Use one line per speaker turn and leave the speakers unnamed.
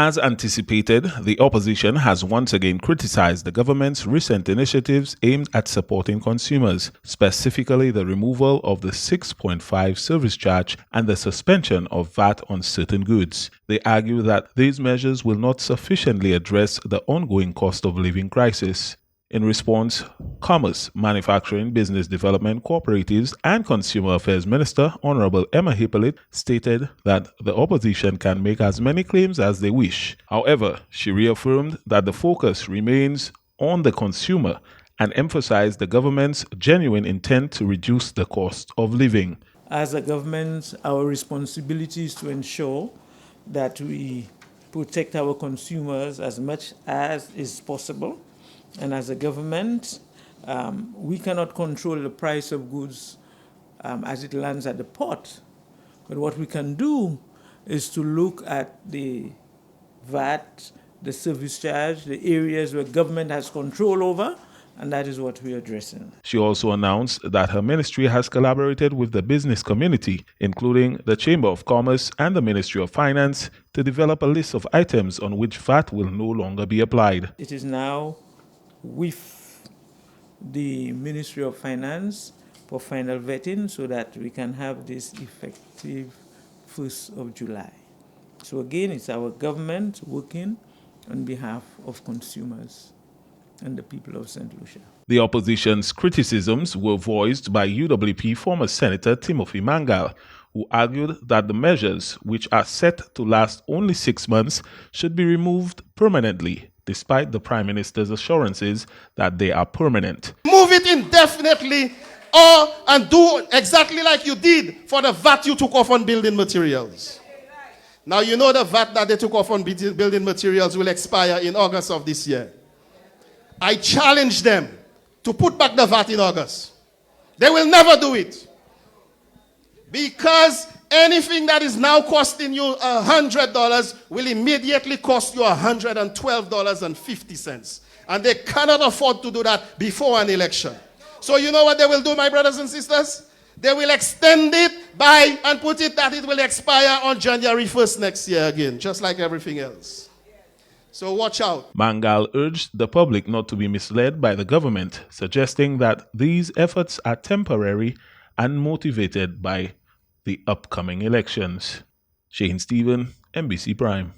As anticipated, the opposition has once again criticized the government's recent initiatives aimed at supporting consumers, specifically the removal of the 6.5 service charge and the suspension of VAT on certain goods. They argue that these measures will not sufficiently address the ongoing cost of living crisis. In response, Commerce, Manufacturing, Business Development, Cooperatives and Consumer Affairs Minister Honorable Emma Hippolyte stated that the opposition can make as many claims as they wish. However, she reaffirmed that the focus remains on the consumer and emphasized the government's genuine intent to reduce the cost of living.
As a government, our responsibility is to ensure that we protect our consumers as much as is possible. And as a government, we cannot control the price of goods as it lands at the port. But what we can do is to look at the VAT, the service charge, the areas where government has control over, and that is what we are addressing.
She also announced that her ministry has collaborated with the business community, including the Chamber of Commerce and the Ministry of Finance, to develop a list of items on which VAT will no longer be applied.
It is now with the Ministry of Finance for final vetting so that we can have this effective 1st of July. So again, it's our government working on behalf of consumers and the people of St. Lucia.
The opposition's criticisms were voiced by UWP former Senator Timothy Mangal, who argued that the measures, which are set to last only 6 months, should be removed permanently, despite the Prime Minister's assurances that they are permanent.
Move it indefinitely and do exactly like you did for the VAT you took off on building materials. Now you know the VAT that they took off on building materials will expire in August of this year. I challenge them to put back the VAT in August. They will never do it. Because anything that is now costing you $100 will immediately cost you $112.50. And they cannot afford to do that before an election. So you know what they will do, my brothers and sisters? They will extend it by and put it that it will expire on January 1st next year again, just like everything else. So watch out.
Mangal urged the public not to be misled by the government, suggesting that these efforts are temporary and motivated by the upcoming elections. Shane Stephen, NBC Prime.